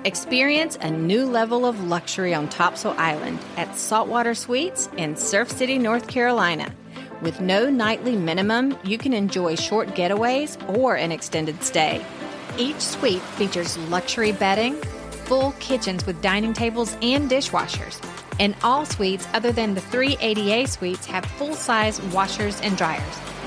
Experience a new level of luxury on Topsail Island at Saltwater Suites in Surf City, North Carolina. With no nightly minimum, you can enjoy short getaways or an extended stay. Each suite features luxury bedding, full kitchens with dining tables and dishwashers. And all suites other than the 3 ADA suites have full-size washers and dryers.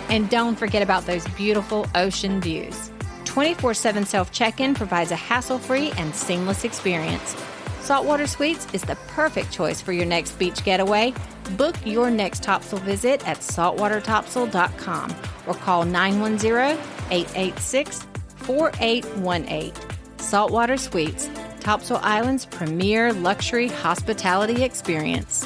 And don't forget about those beautiful ocean views. 24/7 self-check-in provides a hassle-free and seamless experience. Saltwater Suites is the perfect choice for your next beach getaway. Book your next Topsail visit at saltwatertopsail.com or call 910-886-4818. Saltwater Suites, Topsail Island's premier luxury hospitality experience.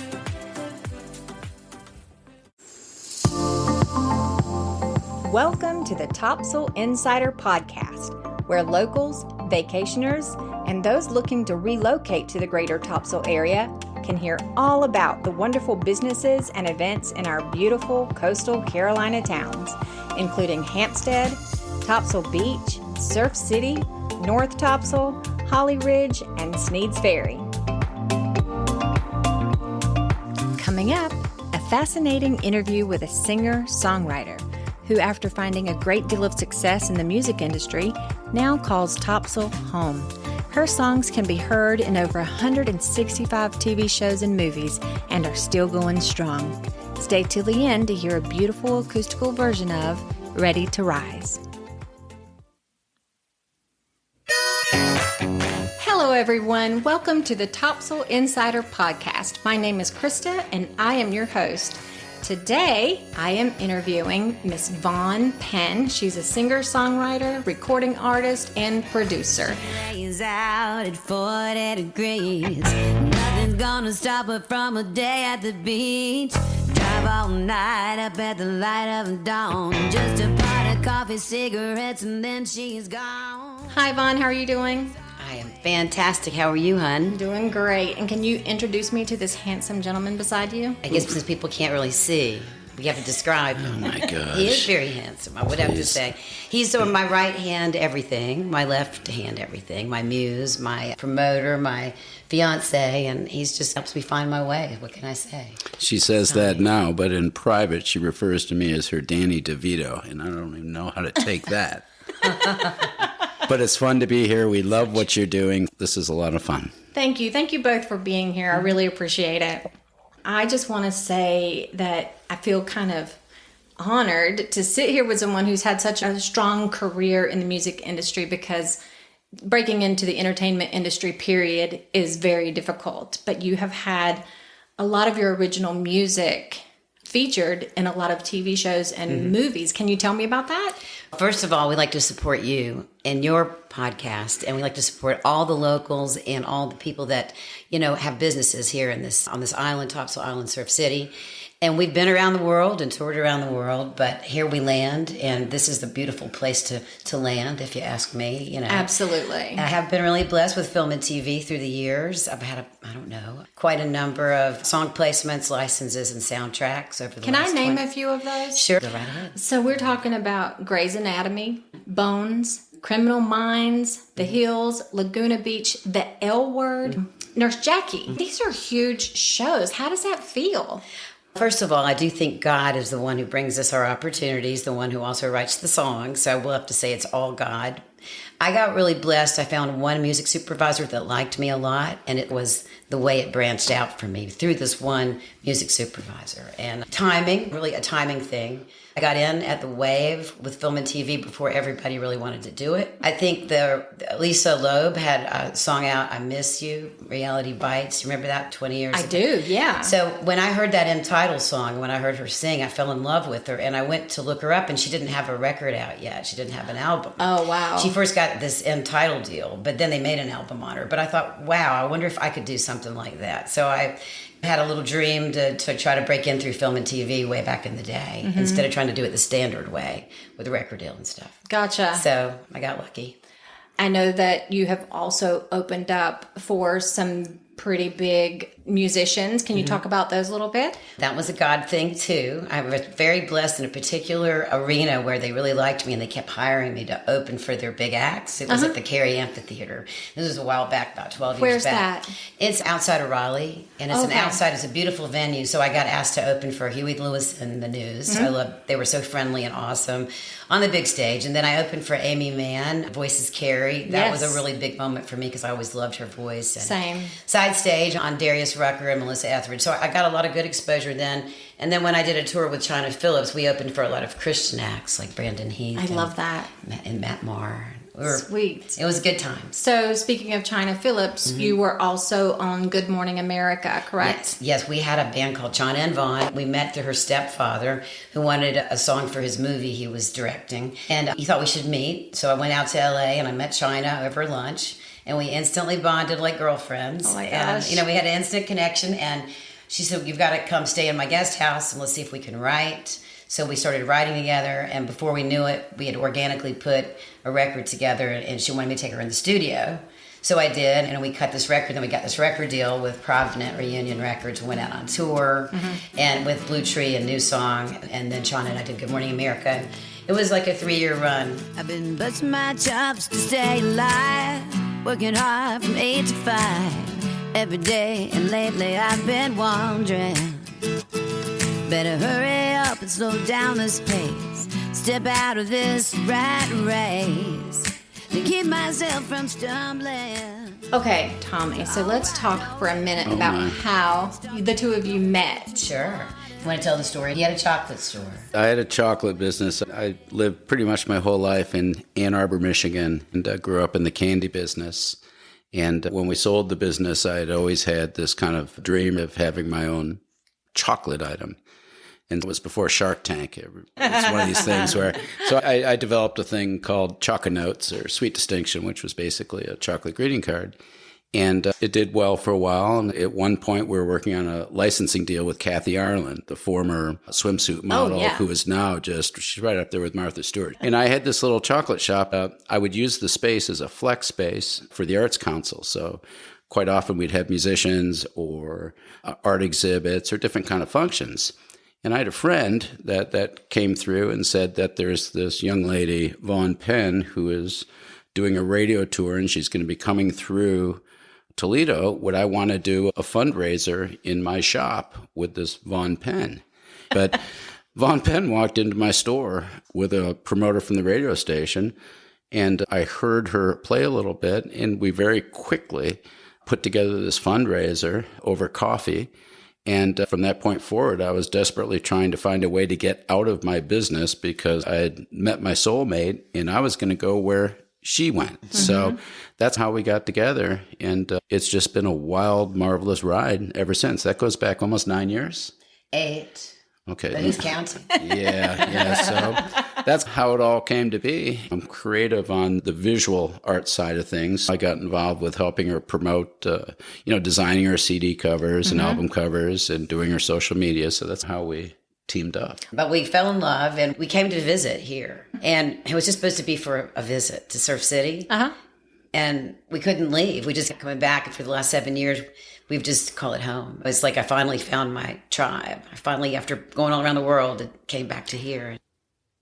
Welcome to the Topsail Insider Podcast, where locals, vacationers, and those looking to relocate to the greater Topsail area can hear all about the wonderful businesses and events in our beautiful coastal Carolina towns, including Hampstead, Topsail Beach, Surf City, North Topsail, Holly Ridge, and Sneads Ferry. Coming up, a fascinating interview with a singer-songwriter who, after finding a great deal of success in the music industry, now calls Topsail home. Her songs can be heard in over 165 TV shows and movies and are still going strong. Stay till the end to hear a beautiful acoustical version of Ready to Rise. Hello everyone, welcome to the Topsail Insider Podcast. My name is Krista and I am your host. Today, I am interviewing Miss Vaughan Penn. She's a singer-songwriter, recording artist, and producer. Days out at 40 degrees. Nothing's gonna stop her from a day at the beach. Drive all night up at the light of dawn. Just a pot of coffee, cigarettes, and then she's gone. Hi, Vaughan. How are you doing? I am fantastic. How are you, hon? Doing great. And can you introduce me to this handsome gentleman beside you? I guess since people can't really see, we have to describe him. Oh my gosh. He is very handsome, I would have to say. He's sort of my right hand everything, my left hand everything, my muse, my promoter, my fiance, and he's just helps me find my way. What can I say? She says that now, but in private she refers to me as her Danny DeVito, and I don't even know how to take that. But it's fun to be here. We love what you're doing. This is a lot of fun. Thank you. Thank you both for being here. I really appreciate it. I just want to say that I feel kind of honored to sit here with someone who's had such a strong career in the music industry, because breaking into the entertainment industry, period, is very difficult. But you have had a lot of your original music featured in a lot of TV shows and movies. Can you tell me about that? First of all, we like to support you and your podcast, and we like to support all the locals and all the people that, you know, have businesses here in this on this island, Topsail Island, Surf City. And we've been around the world and toured around the world, but here we land, and this is the beautiful place to land, if you ask me. You know, Absolutely. I have been really blessed with film and TV through the years. I've had quite a number of song placements, licenses, and soundtracks over the Can last I name 20. a few of those? Sure, go right ahead. So we're talking about Grey's Anatomy, Bones, Criminal Minds, The Hills, Laguna Beach, The L Word, Nurse Jackie. These are huge shows. How does that feel? First of all, I do think God is the one who brings us our opportunities, the one who also writes the songs. So we'll have to say it's all God. I got really blessed. I found one music supervisor that liked me a lot, and it was the way it branched out for me through this one music supervisor. And timing, really a timing thing. I got in at the wave with film and TV before everybody really wanted to do it. I think Lisa Loeb had a song out, I Miss You, Reality Bites. You remember that 20 years ago? I do, yeah. So when I heard that entitled song, when I heard her sing, I fell in love with her, and I went to look her up, and she didn't have a record out yet. She didn't have an album. Oh, wow. She first got this entitled deal, but then they made an album on her. But I thought, wow, I wonder if I could do something like that. So I had a little dream to try to break in through film and TV way back in the day, instead of trying to do it the standard way with a record deal and stuff. Gotcha. So I got lucky. I know that you have also opened up for some pretty big musicians. Can you talk about those a little bit? That was a God thing too. I was very blessed in a particular arena where they really liked me and they kept hiring me to open for their big acts. It was at the Cary Amphitheater. This was a while back, about 12 Where's years back. that? It's outside of Raleigh, and it's it's a beautiful venue. So I got asked to open for Huey Lewis and the News. They were so friendly and awesome on the big stage. And then I opened for Amy Mann, Voices Carry. That was a really big moment for me because I always loved her voice. And Same. Side stage on Darius Rucker and Melissa Etheridge. So I got a lot of good exposure then. And then when I did a tour with China Phillips, we opened for a lot of Christian acts like Brandon Heath. I love that. And Matt Maher. Sweet. It was a good time. So speaking of China Phillips, you were also on Good Morning America, correct? Yes, we had a band called China and Vaughan. We met through her stepfather who wanted a song for his movie he was directing. And he thought we should meet. So I went out to LA and I met China over lunch. And we instantly bonded like girlfriends. Oh my gosh. And, we had an instant connection. And she said, you've got to come stay in my guest house and let's see if we can write. So we started writing together. And before we knew it, we had organically put a record together. And she wanted me to take her in the studio. So I did. And we cut this record. Then we got this record deal with Provident Reunion Records. We went out on tour. And with Blue Tree and New Song. And then Sean and I did Good Morning America. And it was like a 3-year run. I've been busting my chops to stay alive. Working hard from 8 to 5 every day, and lately I've been wondering, better hurry up and slow down this pace, step out of this rat race to keep myself from stumbling. Okay, Tommy, so let's talk for a minute about how the two of you met. Sure. You want to tell the story? He had a chocolate store. I had a chocolate business. I lived pretty much my whole life in Ann Arbor, Michigan, and I grew up in the candy business. And when we sold the business, I had always had this kind of dream of having my own chocolate item. And it was before Shark Tank. It was one of these things where... So I developed a thing called Choconotes, or Sweet Distinction, which was basically a chocolate greeting card. And it did well for a while. And at one point, we were working on a licensing deal with Kathy Ireland, the former swimsuit model, who is now she's right up there with Martha Stewart. And I had this little chocolate shop. I would use the space as a flex space for the Arts Council. So quite often we'd have musicians or art exhibits or different kind of functions. And I had a friend that came through and said that there's this young lady, Vaughan Penn, who is doing a radio tour, and she's going to be coming through Toledo. Would I want to do a fundraiser in my shop with this Vaughan Penn? But Vaughan Penn walked into my store with a promoter from the radio station, and I heard her play a little bit, and we very quickly put together this fundraiser over coffee. And from that point forward, I was desperately trying to find a way to get out of my business because I had met my soulmate, and I was going to go where she went. So that's how we got together. And it's just been a wild, marvelous ride ever since. That goes back almost 9 years. 8. Okay. But who's counting? Yeah. So that's how it all came to be. I'm creative on the visual art side of things. I got involved with helping her promote, designing her CD covers and album covers and doing her social media. So that's how we teamed up. But we fell in love and we came to visit here. And it was just supposed to be for a visit to Surf City. And we couldn't leave. We just kept coming back. And for the last 7 years, we've just called it home. It's like I finally found my tribe. I finally, after going all around the world, it came back to here.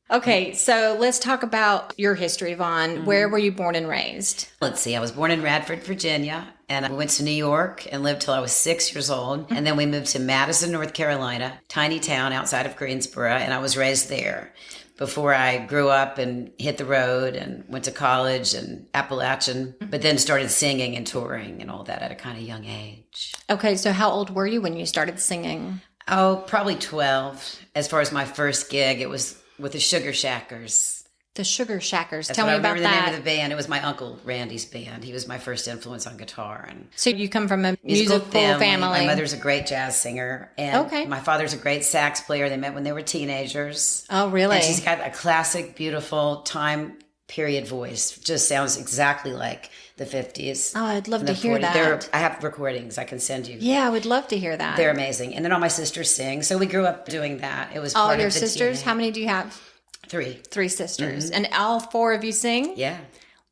Okay, so let's talk about your history, Vaughan. Where were you born and raised? Let's see. I was born in Radford, Virginia, and I went to New York and lived till I was 6 years old. And then we moved to Madison, North Carolina, tiny town outside of Greensboro, and I was raised there before I grew up and hit the road and went to college and Appalachian, but then started singing and touring and all that at a kind of young age. Okay, so how old were you when you started singing? Oh, probably 12. As far as my first gig, it was with the Sugar Shackers. The Sugar Shackers. That's Tell me about the that. name of the band. It was my uncle Randy's band. He was my first influence on guitar. And so you come from a musical family. My mother's a great jazz singer. And my father's a great sax player. They met when they were teenagers. Oh, really? And she's got a classic, beautiful time period voice. Just sounds exactly like the 50s. Oh, I'd love to hear that. I have recordings I can send you. Yeah, I would love to hear that. They're amazing. And then all my sisters sing. So we grew up doing that. It was all part your of the sisters? DNA. How many do you have? 3. 3 sisters. And all 4 of you sing? Yeah.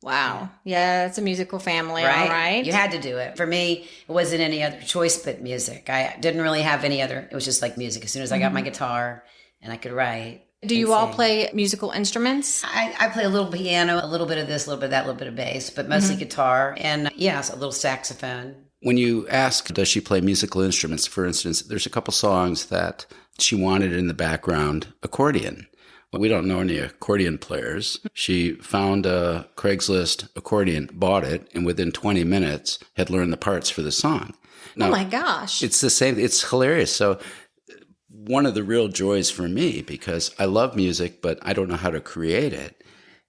Wow. Yeah, it's a musical family, Right? all right. You had to do it. For me, it wasn't any other choice but music. I didn't really have any other. It was just like music. As soon as I got my guitar and I could write. Do you all play musical instruments? I play a little piano, a little bit of this, a little bit of that, a little bit of bass, but mostly guitar and, yes, a little saxophone. When you ask, does she play musical instruments, for instance, there's a couple songs that she wanted in the background accordion. Well, we don't know any accordion players. She found a Craigslist accordion, bought it, and within 20 minutes had learned the parts for the song. Now, Oh my gosh. it's the same. It's hilarious. So one of the real joys for me, because I love music, but I don't know how to create it,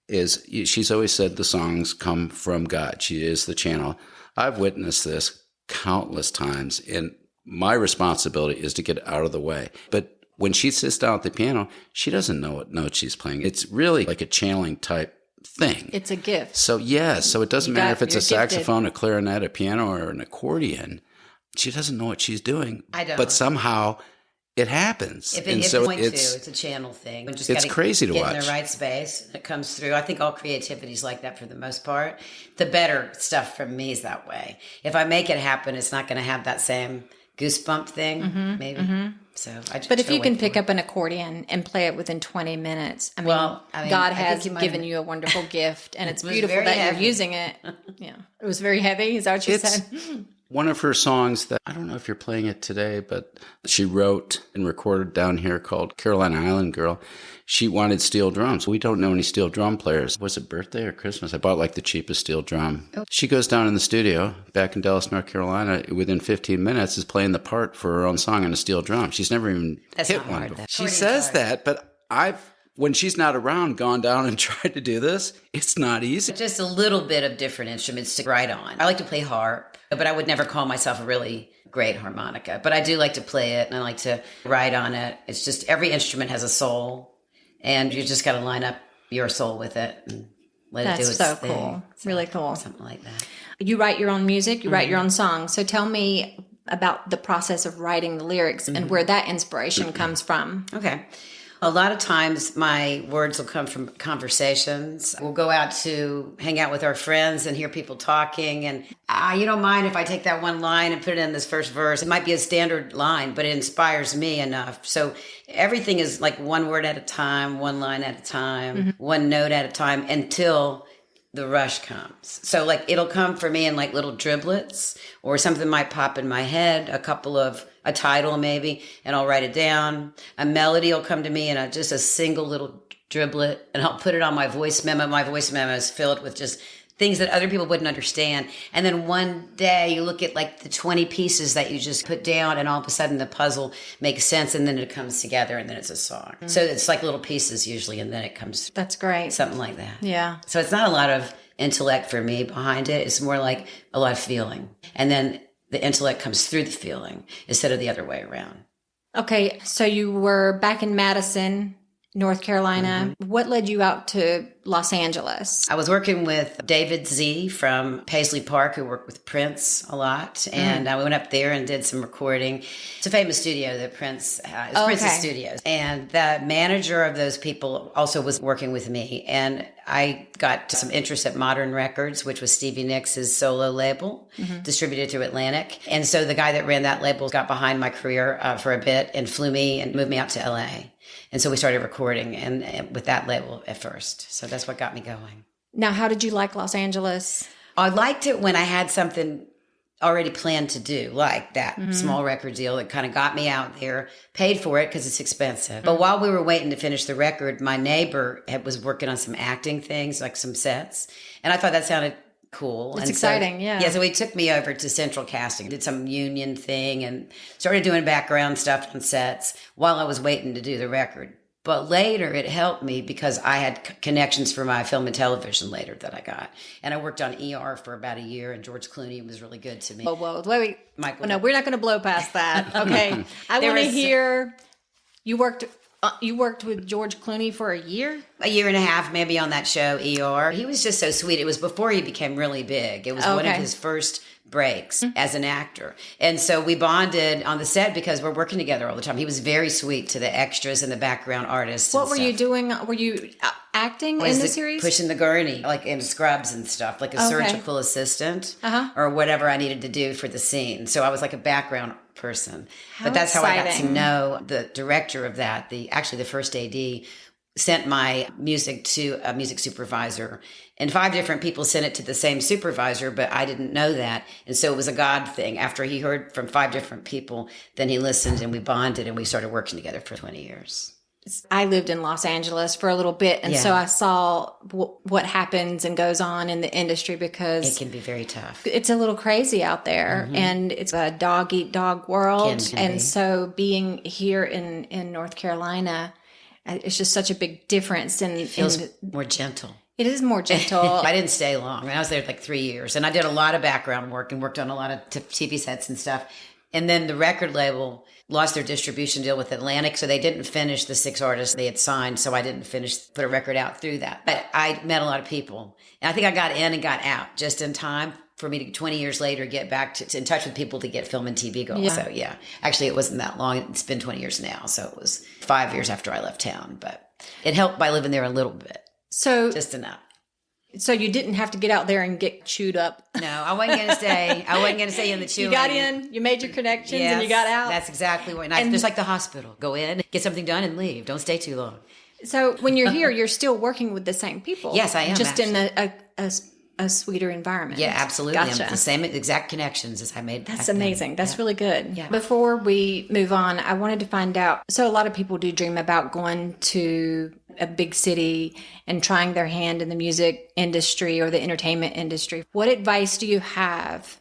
is she's always said the songs come from God. She is the channel. I've witnessed this countless times, and my responsibility is to get out of the way. But when she sits down at the piano, she doesn't know what notes she's playing. It's really like a channeling type thing. It's a gift. So so it doesn't matter if it's a you're gifted. saxophone, a clarinet, a piano, or an accordion. She doesn't know what she's doing. I don't. But somehow it happens. If it's going to, it's a channel thing. We just it's gotta crazy to get watch. in the right space. It comes through. I think all creativity is like that for the most part. The better stuff from me is that way. If I make it happen, it's not going to have that same goosebump thing, maybe. So I just But if you can pick up. up an accordion and play it within 20 minutes, I mean, Well, I mean, God I think has you might given have- you a wonderful gift, and it's was beautiful very that heavy. you're using it. Yeah. It was very heavy. Is that what you It's said? one of her songs that, I don't know if you're playing it today, but she wrote and recorded down here called Carolina Island Girl. She wanted steel drums. We don't know any steel drum players. Was it birthday or Christmas? I bought like the cheapest steel drum. She goes down in the studio back in Dallas, North Carolina. Within 15 minutes is playing the part for her own song on a steel drum. She's never even That's hit not one hard, before. though. She Accordion's says hard. that, but when she's not around, gone down and tried to do this. It's not easy. Just a little bit of different instruments to write on. I like to play harp, but I would never call myself a really great harmonica. But I do like to play it, and I like to write on it. It's just every instrument has a soul, and you just got to line up your soul with it and let it do That's its so thing. cool. Really cool. Something like that. You write your own music, you write your own songs. So tell me about the process of writing the lyrics and where that inspiration comes from. Okay. A lot of times my words will come from conversations. We'll go out to hang out with our friends and hear people talking. And you don't mind if I take that one line and put it in this first verse. It might be a standard line, but it inspires me enough. So everything is like one word at a time, one line at a time, one note at a time until the rush comes. So like it'll come for me in like little driblets, or something might pop in my head, a title maybe, and I'll write it down. A melody will come to me in just a single little driblet, and I'll put it on my voice memo. My voice memo is filled with just things that other people wouldn't understand. And then one day you look at like the 20 pieces that you just put down, and all of a sudden the puzzle makes sense, and then it comes together, and then it's a song. So it's like little pieces usually, and then it comes That's great. something like that. Yeah. So it's not a lot of intellect for me behind it. It's more like a lot of feeling. And then the intellect comes through the feeling instead of the other way around. Okay, so you were back in Madison, North Carolina. What led you out to Los Angeles? I was working with David Z from Paisley Park, who worked with Prince a lot. And we went up there and did some recording. It's a famous studio that Prince has, Prince's Studios. And the manager of those people also was working with me. And I got some interest at Modern Records, which was Stevie Nicks' solo label, distributed through Atlantic. And so the guy that ran that label got behind my career for a bit and flew me and moved me out to LA. And so we started recording and with that label at first. So that's what got me going. Now, how did you like Los Angeles? I liked it when I had something already planned to do, like that small record deal that kind of got me out there, paid for it because it's expensive. But while we were waiting to finish the record, my neighbor was working on some acting things, like some sets. And I thought that sounded cool. It's And exciting, yeah. Yeah, so he took me over to Central Casting, did some union thing, and started doing background stuff on sets while I was waiting to do the record. But later it helped me because I had connections for my film and television later that I got. And I worked on ER for about a year, and George Clooney was really good to me. Well, wait. Michael. No, we're not going to blow past that. Okay. I There want to was- hear, you worked with George Clooney for a year? A year and a half maybe on that show, ER. He was just so sweet. It was before he became really big. It was one of Okay. his first breaks as an actor. And so we bonded on the set because we're working together all the time. He was very sweet to the extras and the background artists. What were you doing? Were you acting in the series? Pushing the gurney, like in scrubs and stuff, like a surgical assistant or whatever I needed to do for the scene. So I was like a background person. But that's how I got to know the director of that. Actually, the first AD sent my music to a music supervisor, and 5 different people sent it to the same supervisor, but I didn't know that. And so it was a God thing. After he heard from 5 different people, then he listened and we bonded and we started working together for 20 years. I lived in Los Angeles for a little bit, and so I saw what happens and goes on in the industry because it can be very tough. It's a little crazy out there, and it's a dog-eat-dog world. And so being here in North Carolina, it's just such a big difference. And it feels more gentle. It is more gentle. I didn't stay long. I was there like 3 years, and I did a lot of background work and worked on a lot of TV sets and stuff. And then the record label lost their distribution deal with Atlantic, so they didn't finish the 6 artists they had signed, so I didn't put a record out through that. But I met a lot of people. And I think I got in and got out just in time for me to 20 years later get back to in touch with people to get film and TV going. So actually it wasn't that long. It's been 20 years now, so it was 5 years after I left town. But it helped by living there a little bit. So just enough. So you didn't have to get out there and get chewed up. No, I wasn't going to stay. I wasn't going to stay in the chewing. You got in, you made your connections, and you got out. That's exactly what. And there's like the hospital. Go in, get something done, and leave. Don't stay too long. So when you're here, you're still working with the same people. Yes, I am. Just actually. In a sweeter environment. Yeah, absolutely. Gotcha. The same exact connections as I made. That's amazing. That's really good. Yeah. Before we move on, I wanted to find out. So a lot of people do dream about going to a big city and trying their hand in the music industry or the entertainment industry. What advice do you have?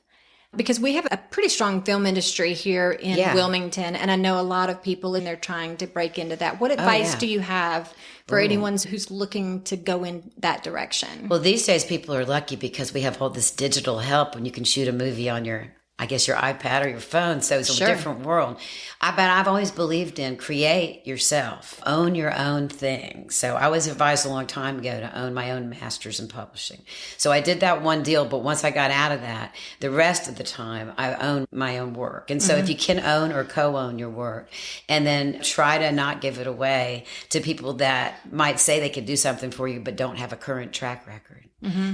Because we have a pretty strong film industry here in Wilmington, and I know a lot of people in there trying to break into that. What advice do you have for anyone who's looking to go in that direction? Well, these days people are lucky because we have all this digital help and you can shoot a movie on your iPad or your phone. So it's a different world. But I've always believed in create yourself, own your own thing. So I was advised a long time ago to own my own masters in publishing. So I did that one deal, but once I got out of that, the rest of the time I own my own work. And so if you can own or co-own your work and then try to not give it away to people that might say they could do something for you, but don't have a current track record.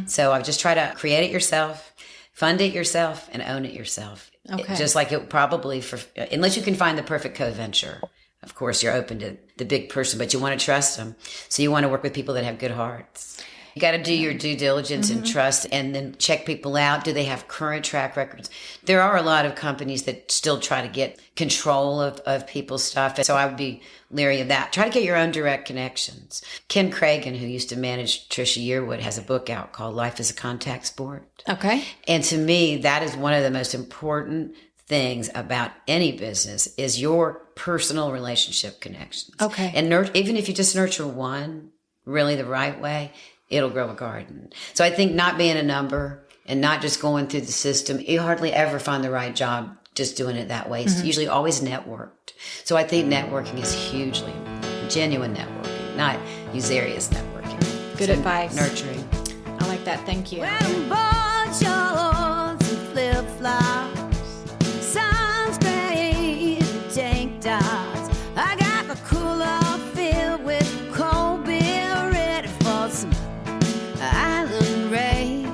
So I just try to create it yourself, fund it yourself, and own it yourself. Okay. Just like it probably unless you can find the perfect co-venture. Of course, you're open to the big person, but you want to trust them. So you want to work with people that have good hearts. You got to do your due diligence and trust, and then check people out. Do they have current track records? There are a lot of companies that still try to get control of people's stuff. So I would be leery of that. Try to get your own direct connections. Ken Cragen, who used to manage Trisha Yearwood, has a book out called Life is a Contact Sport. Okay. And to me, that is one of the most important things about any business is your personal relationship connections. Okay. And even if you just nurture one really the right way, it'll grow a garden. So I think not being a number and not just going through the system, you hardly ever find the right job just doing it that way. It's usually always networked. So I think networking is hugely genuine networking, not usurious networking. Good advice. Nurturing. I like that. Thank you. When bought shorts and flip-flops, sounds great, tank tops. I got the cooler filled with cold beer, ready for some island race.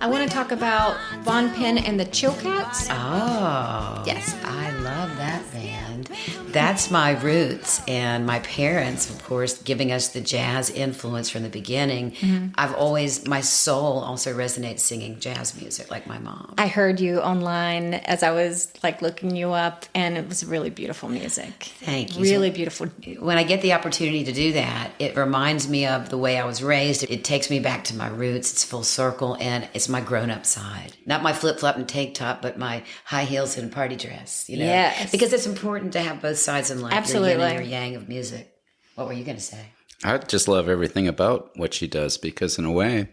I want to talk about Vaughan Penn and the Chill Cats. Oh. Yes. I love that band. That's my roots, and my parents, of course, giving us the jazz influence from the beginning. My soul also resonates singing jazz music like my mom. I heard you online as I was looking you up, and it was really beautiful music. Thank you. Really beautiful. When I get the opportunity to do that, it reminds me of the way I was raised. It takes me back to my roots. It's full circle, and it's my grown-up side. Not my flip-flop and tank top, but my high heels and party dress. Yes. Because it's important to have both sides in life. Absolutely. Your yin and your yang of music. What were you going to say? I just love everything about what she does because in a way,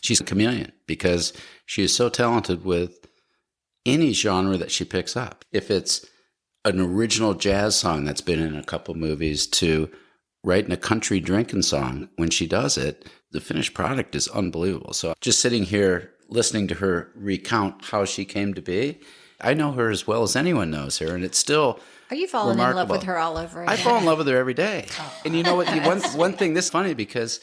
she's a chameleon because she is so talented with any genre that she picks up. If it's an original jazz song that's been in a couple movies to writing a country drinking song, when she does it, the finished product is unbelievable. So just sitting here listening to her recount how she came to be, I know her as well as anyone knows her, and it's still Are you falling in love remarkable. with her all over again? I fall in love with her every day. And you know what? One thing, this is funny because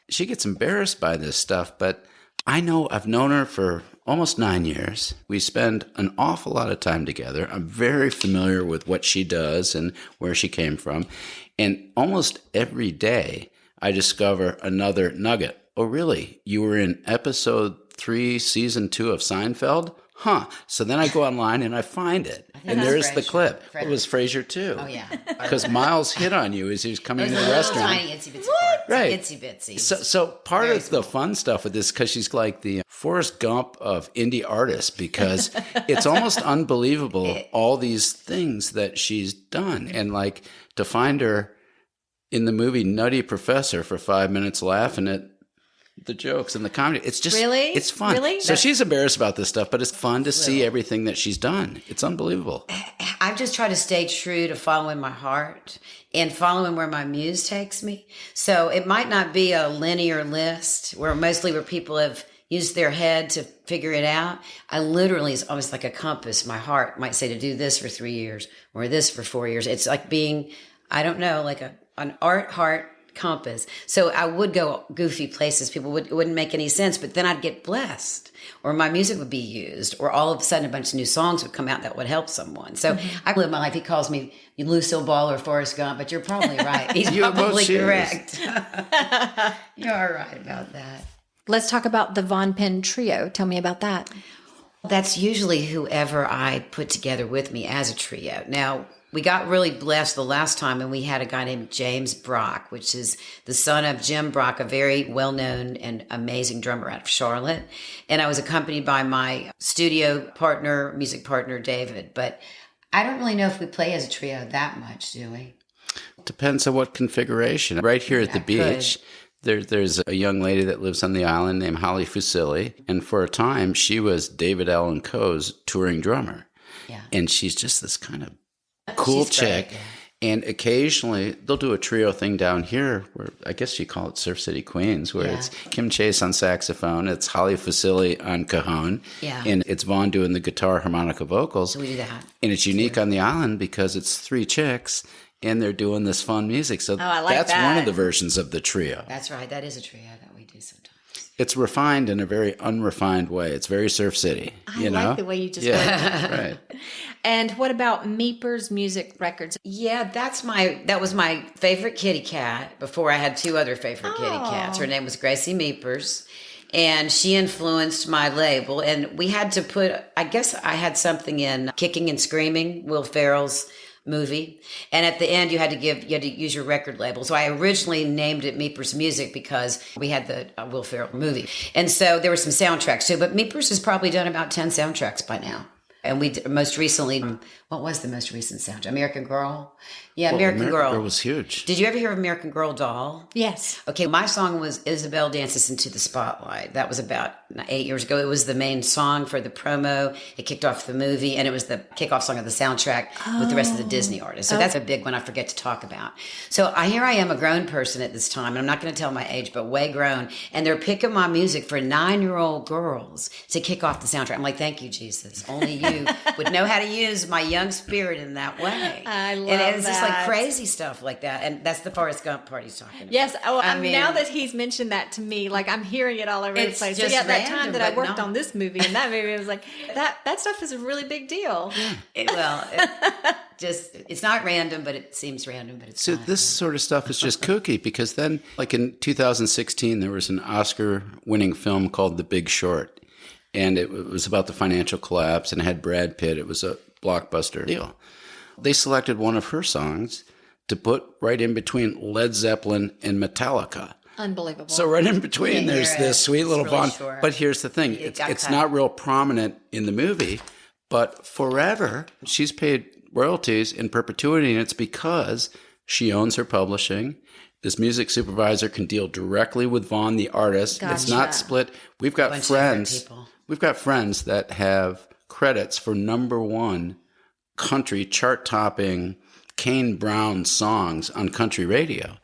she gets embarrassed by this stuff, but I know I've known her for almost 9 years. We spend an awful lot of time together. I'm very familiar with what she does and where she came from. And almost every day I discover another nugget. Oh, really? You were in episode 3, season 2 of Seinfeld? Huh. So then I go online and I find it. And there's the clip. It was Frasier too. Oh, yeah. Because Miles hit on you as he was coming It into was the a little restaurant. tiny itsy bitsy part. Right. Itsy bitsy. So part Very of the fun stuff with this, because she's like the Forrest Gump of indie artists, because it's almost unbelievable all these things that she's done. And like to find her in the movie Nutty Professor for 5 minutes laughing at the jokes and the comedy. It's just, Really? it's fun. Really? So she's embarrassed about this stuff, but it's fun to see everything that she's done. It's unbelievable. I've just tried to stay true to following my heart and following where my muse takes me. So it might not be a linear list where people have used their head to figure it out. I literally, it's almost like a compass. My heart might say to do this for 3 years or this for 4 years. It's like being, I don't know, like an art heart compass. So I would go goofy places. It wouldn't make any sense, but then I'd get blessed, or my music would be used, or all of a sudden a bunch of new songs would come out that would help someone. So I live my life. He calls me Lucille Ball or Forrest Gump, but you're probably right. He's probably correct. You are right about that. Let's talk about the Vaughan Penn trio. Tell me about that. That's usually whoever I put together with me as a trio. Now, we got really blessed the last time, and we had a guy named James Brock, which is the son of Jim Brock, a very well-known and amazing drummer out of Charlotte. And I was accompanied by my studio partner, music partner, David. But I don't really know if we play as a trio that much, do we? Depends on what configuration. Right here at the beach, there's a young lady that lives on the island named Holly Fusilli. And for a time, she was David Allan Coe's touring drummer. Yeah. And she's just this kind of cool She's great, chick. yeah. And occasionally they'll do a trio thing down here where I guess you call it Surf City Queens, where it's Kim Chase on saxophone, it's Holly Fusilli on cajon, and it's Vaughan doing the guitar harmonica vocals. So we do that. And it's unique on the island because it's 3 chicks and they're doing this fun music. So I like that's that. one of the versions of the trio. That's right. That is a trio that we do sometimes. It's refined in a very unrefined way. It's very Surf City. I like the way you just put it. Right. And what about Meeper's Music Records? Yeah, that was my favorite kitty cat before I had 2 other favorite kitty cats. Her name was Gracie Meepers, and she influenced my label. And we had to put, I guess I had something in Kicking and Screaming, Will Ferrell's movie. And at the end, you had to use your record label. So I originally named it Meepers Music because we had the Will Ferrell movie. And so there were some soundtracks too, but Meepers has probably done about 10 soundtracks by now. And we most recently, what was the most recent soundtrack? American Girl? Yeah, American Girl. Girl was huge. Did you ever hear of American Girl Doll? Yes. Okay, my song was Isabel Dances into the Spotlight. That was about 8 years ago. It was the main song for the promo. It kicked off the movie, and it was the kickoff song of the soundtrack with the rest of the Disney artists. So that's a big one I forget to talk about. So here I am, a grown person at this time, and I'm not going to tell my age, but way grown, and they're picking my music for 9-year-old girls to kick off the soundtrack. I'm like, thank you, Jesus. Only you would know how to use my young spirit in that way. I love And it's just like that. crazy stuff like that. And that's the Forrest Gump part he's talking about. Yes. Oh, I mean, now that he's mentioned that to me, like I'm hearing it all over the It's place. So just yeah, that random, time that I but worked no. on this movie and that movie, I was like, that stuff is a really big deal. It's not random, but it seems random, but it's So not. this sort of stuff is just kooky because then, like in 2016, there was an Oscar-winning film called The Big Short, and it was about the financial collapse and it had Brad Pitt. It was a blockbuster deal. They selected one of her songs to put right in between Led Zeppelin and Metallica. Unbelievable. So right in between, Yeah, there's you're this right. sweet little It's really Vaughan. short. But here's the thing: It got it's cut. not real prominent in the movie, but forever she's paid royalties in perpetuity, and it's because she owns her publishing. This music supervisor can deal directly with Vaughan, the artist. It's Gotcha. not split. We've got Bunch of different friends. people. We've got friends that have credits for #1 country chart-topping Kane Brown songs on country radio,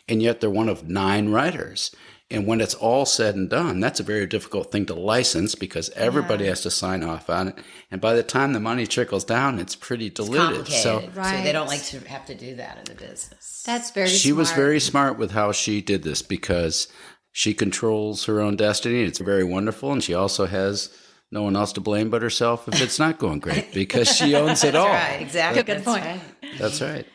and yet they're one of 9 writers. And when it's all said and done, that's a very difficult thing to license because everybody has to sign off on it. And by the time the money trickles down, it's pretty diluted. Complicated. So So they don't like to have to do that in the business. That's very she smart. was very smart with how she did this because she controls her own destiny. It's very wonderful. And she also has no one else to blame but herself if it's not going great because she owns it all. Right, exactly. Good point. Right. That's right.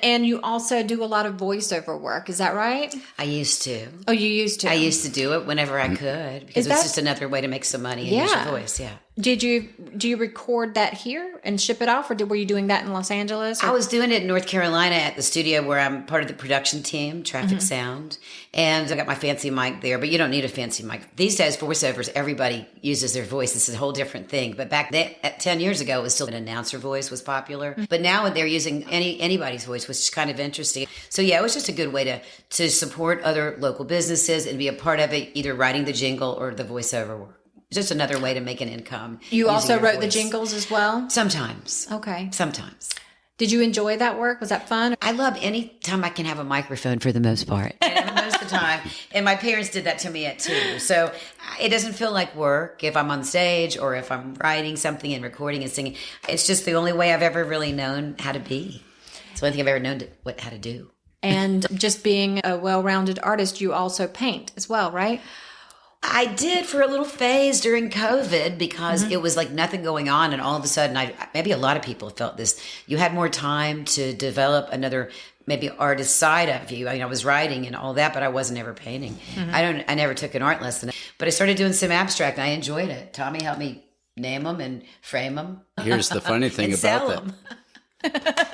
And you also do a lot of voiceover work. Is that right? I used to. Oh, you used to. I used to do it whenever I could because Is it's that- just another way to make some money and use your voice. Yeah. Do you record that here and ship it off, or were you doing that in Los Angeles? Or? I was doing it in North Carolina at the studio where I'm part of the production team, Traffic Sound. And I got my fancy mic there, but you don't need a fancy mic. These days, voiceovers, everybody uses their voice. This is a whole different thing. But back then, 10 years ago, it was still an announcer voice was popular. But now they're using anybody's voice, which is kind of interesting. So yeah, it was just a good way to support other local businesses and be a part of it, either writing the jingle or the voiceover work. Just another way to make an income. You using also your wrote the voice. jingles as well? Sometimes. Okay. Sometimes. Did you enjoy that work? Was that fun? I love any time I can have a microphone for the most part. And most of the time. And my parents did that to me too. So it doesn't feel like work if I'm on stage or if I'm writing something and recording and singing. It's just the only way I've ever really known how to be. It's the only thing I've ever known how to do. And just being a well-rounded artist, you also paint as well, right? I did for a little phase during COVID because it was like nothing going on. And all of a sudden, maybe a lot of people felt this. You had more time to develop another maybe artist side of you. I mean, I was writing and all that, but I wasn't ever painting. I never took an art lesson, but I started doing some abstract and I enjoyed it. Tommy helped me name them and frame them. Here's the funny thing and about sell that.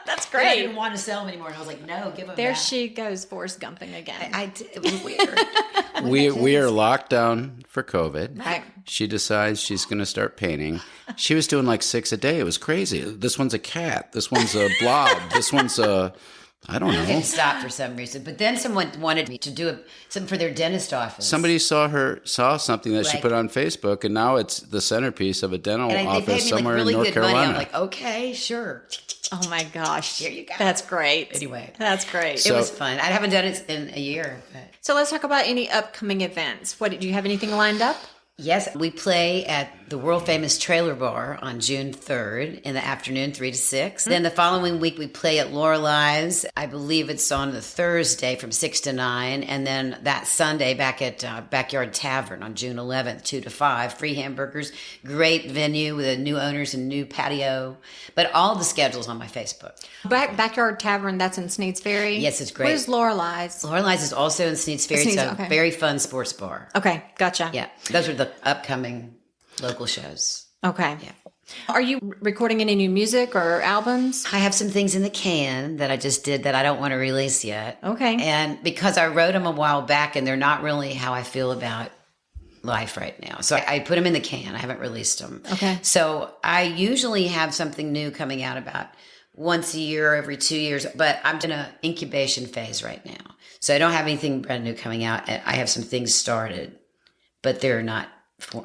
That's I great. didn't want to sell them anymore. And I was like, no, give them There back. she goes, Forrest Gumping again. I did. It was weird. We are locked down for COVID. Right. She decides she's going to start painting. She was doing like 6 a day. It was crazy. This one's a cat. This one's a blob. This one's a, I don't I know. had to stop for some reason. But then someone wanted me to do something for their dentist office. Somebody saw something that she Like- put on Facebook, and now it's the centerpiece of a dental and they office paid me like somewhere really in North good Carolina. money. I'm like, okay, sure. Oh my gosh. Here you go. That's great. Anyway. That's great. It was fun. I haven't done it in a year. But. So let's talk about any upcoming events. Do you have anything lined up? Yes, we play at the world famous Trailer Bar on June 3rd in the afternoon, 3 to 6. Then the following week we play at Lorelei's. I believe it's on the Thursday from 6 to 9. And then that Sunday back at Backyard Tavern on June 11th, 2 to 5. Free hamburgers, great venue with new owners and new patio. But all the schedules on my Facebook. Backyard Tavern, that's in Sneads Ferry? Yes, it's great. Where's Lorelei's? Lorelei's is also in Sneads Ferry. It's Sneads, a okay. very fun sports bar. Okay, gotcha. Yeah, those are the upcoming local shows. Okay. Yeah. Are you recording any new music or albums? I have some things in the can that I just did that I don't want to release yet. Okay. And because I wrote them a while back and they're not really how I feel about life right now. So I put them in the can. I haven't released them. Okay. So I usually have something new coming out about once a year, every 2 years, but I'm in an incubation phase right now. So I don't have anything brand new coming out. I have some things started, but they're not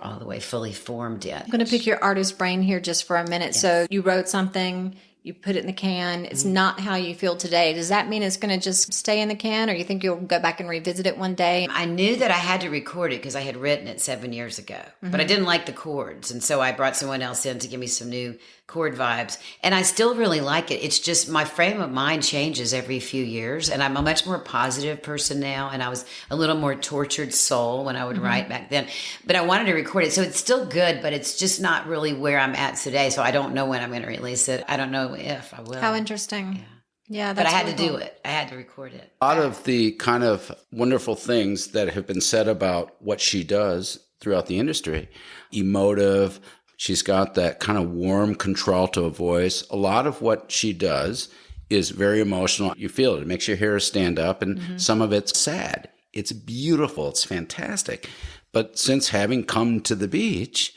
all the way fully formed yet. I'm going to pick your artist brain here just for a minute. Yes. So you wrote something, you put it in the can. It's not how you feel today. Does that mean it's going to just stay in the can, or you think you'll go back and revisit it one day? I knew that I had to record it because I had written it 7 years ago, but I didn't like the chords. And so I brought someone else in to give me some new chord vibes. And I still really like it. It's just my frame of mind changes every few years. And I'm a much more positive person now. And I was a little more tortured soul when I would write back then. But I wanted to record it. So it's still good, but it's just not really where I'm at today. So I don't know when I'm going to release it. I don't know if I will. How interesting. Yeah, But that's I had really to do cool. it. I had to record it. A lot of the kind of wonderful things that have been said about what she does throughout the industry, emotive, she's got that kind of warm contralto voice. A lot of what she does is very emotional. You feel it. It makes your hair stand up, and some of it's sad. It's beautiful. It's fantastic. But since having come to the beach,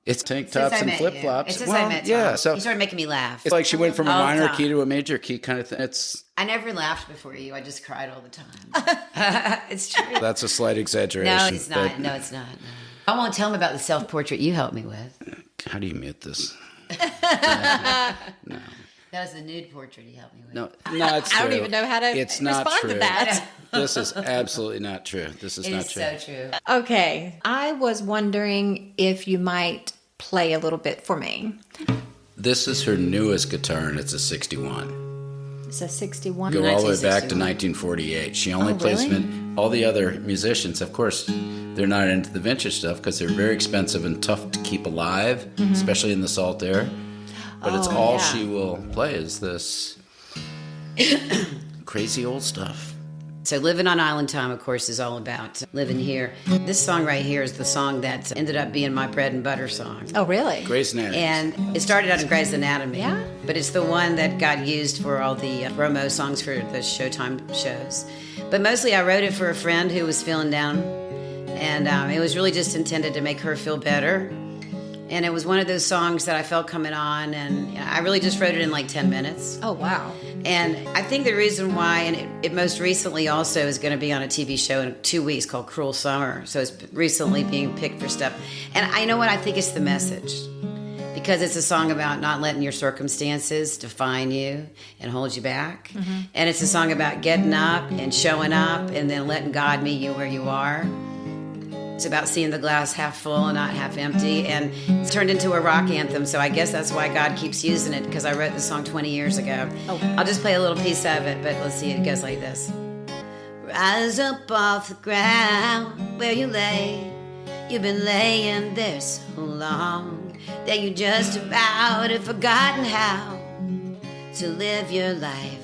it's tank tops and flip flops. It's since I met Tom. Yeah, so You started making me laugh. it's like she went from a All the minor time. key to a major key kind of thing. I never laughed before you. I just cried all the time. It's true. That's a slight exaggeration. No, it's not. but- No, it's not. No. I won't tell him about the self-portrait you helped me with. How do you mute this? No, That was the nude portrait he helped me with. No, it's true. I don't even know how to it's respond not true. to that. This is absolutely not true. This is It not is true. so true. Okay. I was wondering if you might play a little bit for me. This is her newest guitar, and it's a 61. It's a 61. Go all the way back to 1961. 1948. She only Oh, plays really? all the other musicians. Of course, they're not into the vintage stuff because they're very expensive and tough to keep alive, especially in the salt air. But it's all yeah. she will play is this crazy old stuff. So Living on Island Time, of course, is all about living here. This song right here is the song that ended up being my bread and butter song. Oh, really? Grey's Anatomy. And it started out in Grey's Anatomy. Yeah. But it's the one that got used for all the promo songs for the Showtime shows. But mostly I wrote it for a friend who was feeling down. And it was really just intended to make her feel better. And it was one of those songs that I felt coming on. And I really just wrote it in like 10 minutes. Oh, wow. And I think the reason why, and it most recently also is going to be on a TV show in 2 weeks called Cruel Summer. So it's recently being picked for stuff. And I know what I think it's the message. Because it's a song about not letting your circumstances define you and hold you back. And it's a song about getting up and showing up and then letting God meet you where you are. It's about seeing the glass half full and not half empty. And it's turned into a rock anthem, so I guess that's why God keeps using it, because I wrote the song 20 years ago. Oh. I'll just play a little piece of it, but let's see, it goes like this. Rise up off the ground where you lay. You've been laying there so long that you just about have forgotten how to live your life.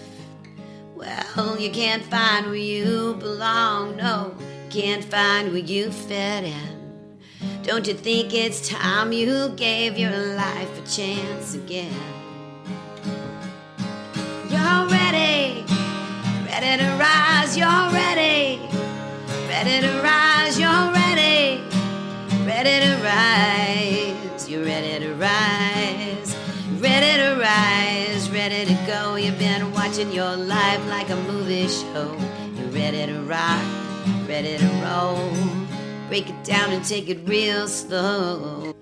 Well, you can't find where you belong, no. Can't find where you fit in. Don't you think it's time you gave your life a chance again? You're ready, ready to rise, you're ready, ready to rise, you're ready, ready to rise, you're ready to rise, ready to rise, ready to go. You've been watching your life like a movie show. You're ready to rock, ready to roll, break it down and take it real slow.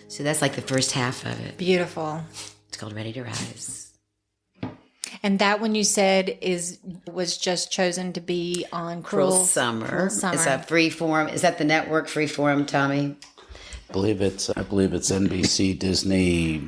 So that's like the first half of it. Beautiful. It's called Ready to Rise. And that one you said was just chosen to be on Cruel Summer. Cruel Summer. It's a Freeform. Is that the network Freeform, Tommy? I believe it's NBC, Disney,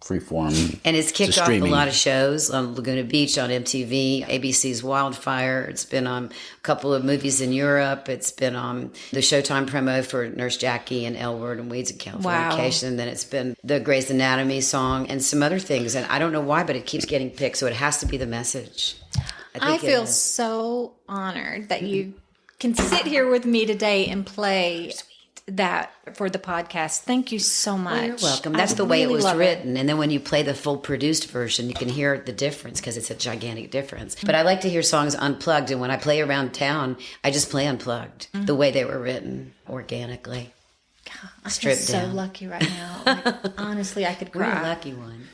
Freeform. And it's kicked off a streaming. lot of shows on Laguna Beach, on MTV, ABC's Wildfire. It's been on a couple of movies in Europe. It's been on the Showtime promo for Nurse Jackie and L Word and Weeds of Californication. Then it's been the Grey's Anatomy song and some other things. And I don't know why, but it keeps getting picked. So it has to be the message. I think it feel is. so honored that you can sit here with me today and play that for the podcast. Thank you so much. Well, you're welcome. That's I the way it really was love written. And then when you play the full produced version, you can hear the difference because it's a gigantic difference. But I like to hear songs unplugged. And when I play around town, I just play unplugged the way they were written organically. I'm stripped so down. lucky right now. Like, honestly, I could We're cry. lucky ones.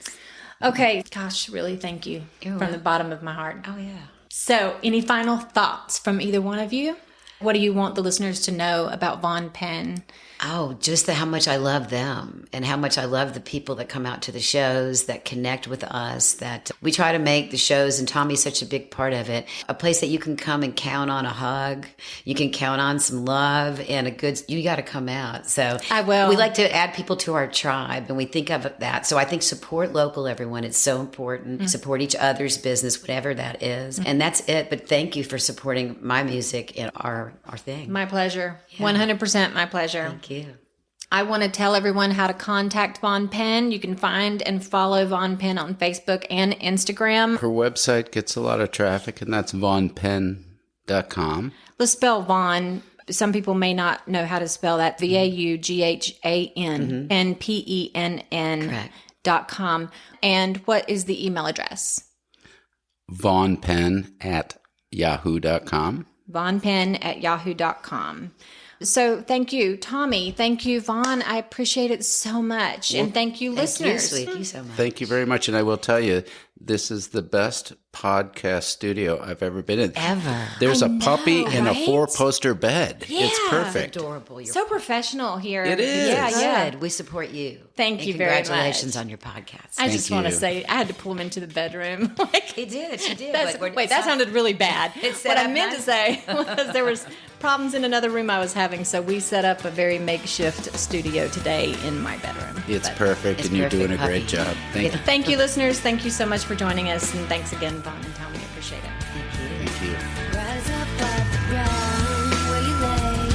Okay. Gosh, really thank you You're from the welcome. bottom of my heart. Oh, yeah. So, any final thoughts from either one of you? What do you want the listeners to know about Vaughan Penn? Oh, just how much I love them and how much I love the people that come out to the shows, that connect with us, that we try to make the shows, and Tommy's such a big part of it, a place that you can come and count on a hug. You can count on some love and you got to come out. So I will. We like to add people to our tribe, and we think of that. So I think support local, everyone. It's so important. Support each other's business, whatever that is. And that's it. But thank you for supporting my music and our thing. My pleasure. 100% my pleasure. Thank you. I want to tell everyone how to contact Vaughan Penn. You can find and follow Vaughan Penn on Facebook and Instagram. Her website gets a lot of traffic, and that's vaughanpenn.com. Let's spell Vaughan. Some people may not know how to spell that. VAUGHANPENN.com. And what is the email address? vaughanpenn@yahoo.com. vaughanpenn@yahoo.com. So thank you, Tommy. Thank you, Vaughan. I appreciate it so much. And thank you, listeners. Thank you so much. Thank you very much. And I will tell you, This is the best podcast studio I've ever been in. Ever. There's a puppy know, in right? a 4-poster bed. Yeah. It's perfect. Adorable. You're So professional here. It is. Yeah. good. We support you. Thank And you very much. Congratulations on your podcast. I just want to you. say, I had to pull him into the bedroom. Like, She did. wait, that sounded really bad. It's set What I up meant to nice. say was there was problems in another room I was having, so we set up a very makeshift studio today in my bedroom. It's But perfect, It's and you're doing a perfect, great puppy. job. Thank you. Thank you, listeners. Thank you so much for joining us, and thanks again, Vaughan and Tommy. I appreciate it. Thank you. Rise up off the ground where you lay.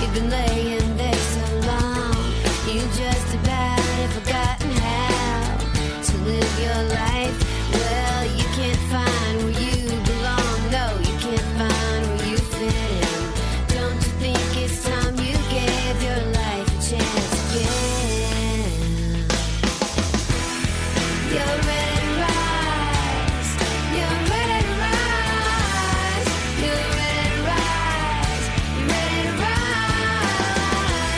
You've been laying there so long. You just about have forgotten how to live your life. Well, you can't find where you belong. No, you can't find where you fit in. Don't you think it's time you gave your life a chance again? You're ready to rise. You're ready to rise. You're ready to rise. You're ready to rise.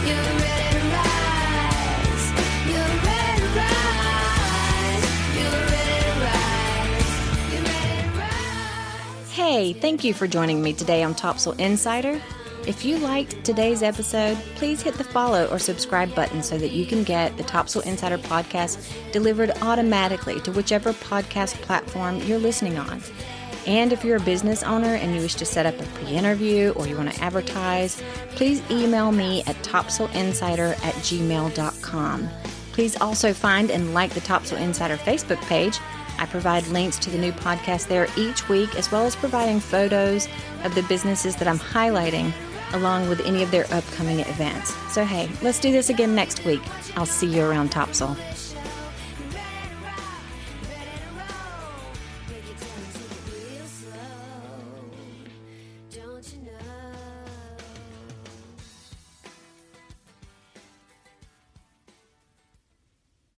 You're ready to rise. You're ready to rise. You're ready to rise. You're ready to rise. Hey, thank you for joining me today on Topsail Insider. If you liked today's episode, please hit the follow or subscribe button so that you can get the Topsail Insider podcast delivered automatically to whichever podcast platform you're listening on. And if you're a business owner and you wish to set up a pre-interview or you want to advertise, please email me at topsailinsider@gmail.com. Please also find and like the Topsail Insider Facebook page. I provide links to the new podcast there each week, as well as providing photos of the businesses that I'm highlighting, along with any of their upcoming events. So hey, let's do this again next week. I'll see you around Topsail. Ready to roll.